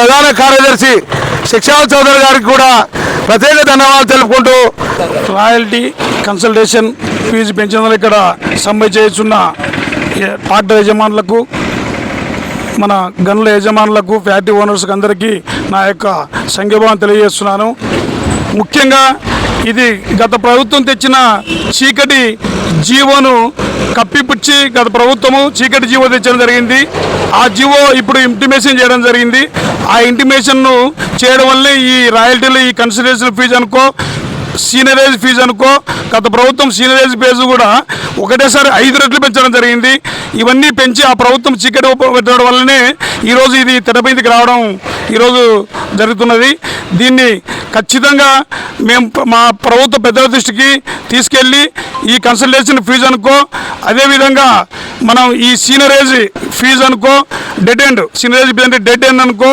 ప్రధాన కార్యదర్శి శిక్షావత్ చౌదరి గారికి కూడా ప్రత్యేక ధన్యవాదాలు తెలుపుకుంటూ రాయల్టీ కన్సల్టేషన్ ఫీజు పెంచినందుకు ఇక్కడ సమ్మె చేస్తున్న ట్రాక్టర్ యజమానులకు, మన గనుల యజమానులకు, ఫ్యాక్టరీ ఓనర్స్కి అందరికీ నా యొక్క సంఘీభావం తెలియజేస్తున్నాను. ముఖ్యంగా ఇది గత ప్రభుత్వం తెచ్చిన చీకటి జీవోను కప్పిపుచ్చి గత ప్రభుత్వము చీకటి జీవో తెచ్చడం జరిగింది. ఆ జీవో ఇప్పుడు ఇంటిమేషన్ చేయడం జరిగింది. ఆ ఇంటిమేషన్ను చేయడం వల్లే ఈ రాయల్టీలు, ఈ కన్సిడరేషన్ ఫీజు అనుకో, సీనియరైజ్ ఫీజు అనుకో, గత ప్రభుత్వం సీనియరైజ్ ఫీజు కూడా ఒకటేసారి 5 రెట్లు పెంచడం జరిగింది. ఇవన్నీ పెంచి ఆ ప్రభుత్వం చీకటి పెట్టడం వల్లనే ఈరోజు ఇది తెరపైకి రావడం ఈరోజు జరుగుతున్నది. దీన్ని ఖచ్చితంగా మేము మా ప్రభుత్వ పెద్దల దృష్టికి తీసుకెళ్ళి ఈ కన్సల్టేషన్ ఫీజు అనుకో, అదేవిధంగా మనం ఈ సీనియరైజ్ ఫీజు అనుకో, డెడ్ ఎండ్ సీనియరైజ్ ఫీజు అంటే డెడ్ ఎండ్ అనుకో,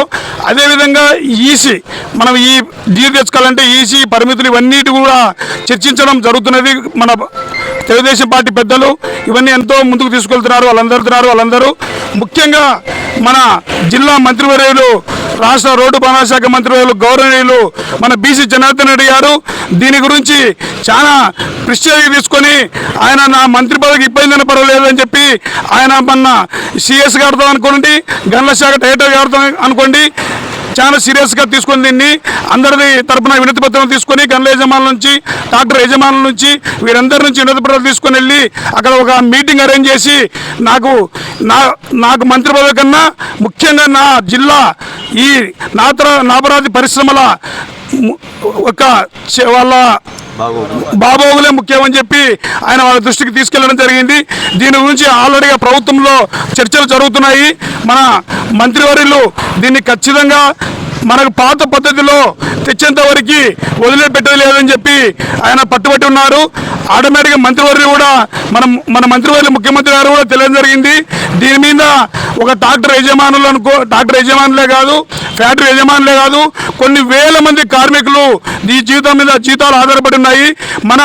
అదేవిధంగా ఈసీ మనం ఈ డీల్ తెచ్చుకోవాలంటే ఈసీ పరిమితులు ఇవన్నిటి కూడా చర్చించడం జరుగుతున్నది. మన తెలుగుదేశం పార్టీ పెద్దలు ఇవన్నీ ఎంతో ముందుకు తీసుకెళ్తున్నారు. వాళ్ళందరూ ముఖ్యంగా మన జిల్లా మంత్రివర్యులు, రాష్ట్ర రోడ్డు భవనాల శాఖ మంత్రివర్యులు గౌరవనీయులు మన బీసీ జనార్దన్ రెడ్డి గారు దీని గురించి చాలా ప్రిస్టేజ్ తీసుకొని ఆయన నా మంత్రి పదవికి ఇబ్బంది పర్వాలేదని చెప్పి ఆయన మన సిఎస్ గారితో అనుకోండి, గనుల శాఖ డైరెక్టర్ గారితో అనుకోండి, చాలా సీరియస్గా తీసుకొని దీన్ని అందరిది తరపున వినతి పత్రం తీసుకొని గనుల యజమానుల నుంచి, ట్రాక్టర్ యజమానుల నుంచి, వీరందరి నుంచి వినతి పత్రాలు తీసుకొని వెళ్ళి అక్కడ ఒక మీటింగ్ అరేంజ్ చేసి నాకు మంత్రి పదవి కన్నా ముఖ్యంగా నా జిల్లా ఈ నాపరాతి పరిశ్రమల వాళ్ళ బాబోగులే ముఖ్యమని చెప్పి ఆయన వాళ్ళ దృష్టికి తీసుకెళ్లడం జరిగింది. దీని గురించి ఆల్రెడీగా ప్రభుత్వంలో చర్చలు జరుగుతున్నాయి. మన మంత్రివర్యులు దీన్ని ఖచ్చితంగా మనకు పాత పద్ధతిలో తెచ్చేంత వరకు వదిలిపెట్టేది లేదని చెప్పి ఆయన పట్టుబట్టి ఉన్నారు. ఆటోమేటిక్గా మంత్రివర్యులు కూడా మన మంత్రివర్యులు ముఖ్యమంత్రి గారు కూడా తెలియడం జరిగింది. దీని మీద ఒక ట్రాక్టర్ యజమానులే కాదు, ఫ్యాక్టరీ యజమానులే కాదు, కొన్ని వేల మంది కార్మికులు ఈ జీవితం మీద జీతాలు ఆధారపడి ఉన్నాయి. మన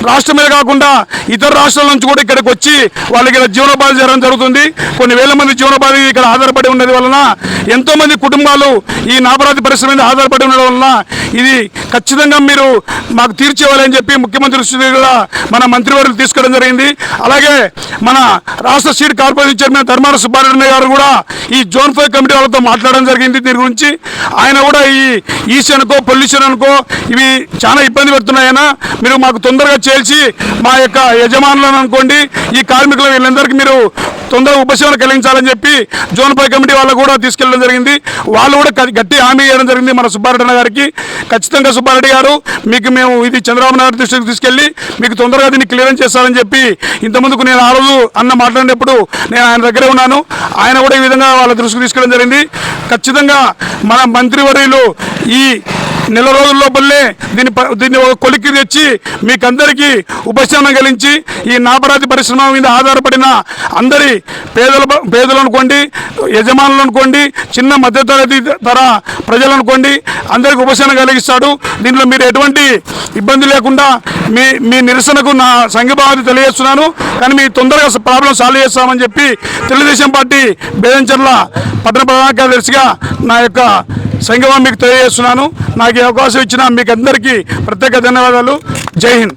రాష్ట్రం మీద కాకుండా ఇతర రాష్ట్రాల నుంచి కూడా ఇక్కడికి వచ్చి వాళ్ళకి జీవనోపాధి చేయడం జరుగుతుంది. కొన్ని వేల మంది జీవనోపాధి ఇక్కడ ఆధారపడి ఉన్నది వలన ఎంతోమంది కుటుంబాలు ఈ నాపరాతి పరిశ్రమ మీద ఆధారపడి ఉండడం వలన ఇది ఖచ్చితంగా మీరు మాకు తీర్చేవాలని చెప్పి ముఖ్యమంత్రి దృష్టికి కూడా మన మంత్రివర్యులు తీసుకోవడం జరిగింది. అలాగే మన రాష్ట్ర seed corporation chairman Dharmana Subbareddy గారు కూడా ఈ జోన్ 5 కమిటీ వాళ్ళతో మాట్లాడడం జరిగింది. దీని గురించి ఆయన కూడా ఈ ఈసీ అనుకో, పొల్యూషన్ అనుకో ఇవి చాలా ఇబ్బంది పెడుతున్నాయన్నా, మీరు మాకు తొందరగా చేసి మా యొక్క యజమానులను అనుకోండి, ఈ కార్మికులు వీళ్ళందరికీ మీరు తొందరగా ఉపశమనం కలిగించాలని చెప్పి జోన్ 5 కమిటీ వాళ్ళు కూడా తీసుకెళ్ళడం జరిగింది. వాళ్ళు కూడా గట్టి హామీ ఇవ్వడం జరిగింది మన సుబ్బారెడ్డి గారికి. ఖచ్చితంగా సుబ్బారెడ్డి గారు మీకు మేము ఇది చంద్రబాబు నాయుడు దృష్టికి తీసుకెళ్ళి మీకు తొందరగా దీన్ని క్లియరెన్స్ చేస్తారని చెప్పి ఇంతకుముందుకు నేను ఆ రోజు మాట్లాడినప్పుడు నేను ఆయన దగ్గరే ఉన్నాను. ఆయన కూడా ఈ విధంగా వాళ్ళ దృష్టికి తీసుకెళ్ళడం జరిగింది. ఖచ్చితంగా మన మంత్రివర్యులు ఈ నెల రోజుల లోపలనే దీన్ని ఒక కొలిక్కి తెచ్చి మీకందరికీ ఉపశమనం కలిగించి ఈ నాపరాతి పరిశ్రమ మీద ఆధారపడిన అందరి పేదలు అనుకోండి, యజమానులు అనుకోండి, చిన్న మధ్యతరగతి ధర ప్రజలు అనుకోండి, అందరికీ ఉపశమనం కలిగిస్తాడు. దీంట్లో మీరు ఎటువంటి ఇబ్బంది లేకుండా మీ నిరసనకు నా సంఘీభావాన్ని తెలియజేస్తున్నాను. కానీ మీ తొందరగా ప్రాబ్లం సాల్వ్ చేస్తామని చెప్పి తెలుగుదేశం పార్టీ బేదంచెర్ల పట్టణ ప్రధాన కార్యదర్శిగా నా యొక్క సంఘీభావం మీకు తెలియజేస్తున్నాను. నాకు ఈ అవకాశం ఇచ్చిన మీకు అందరికీ ప్రత్యేక ధన్యవాదాలు. జై హింద్.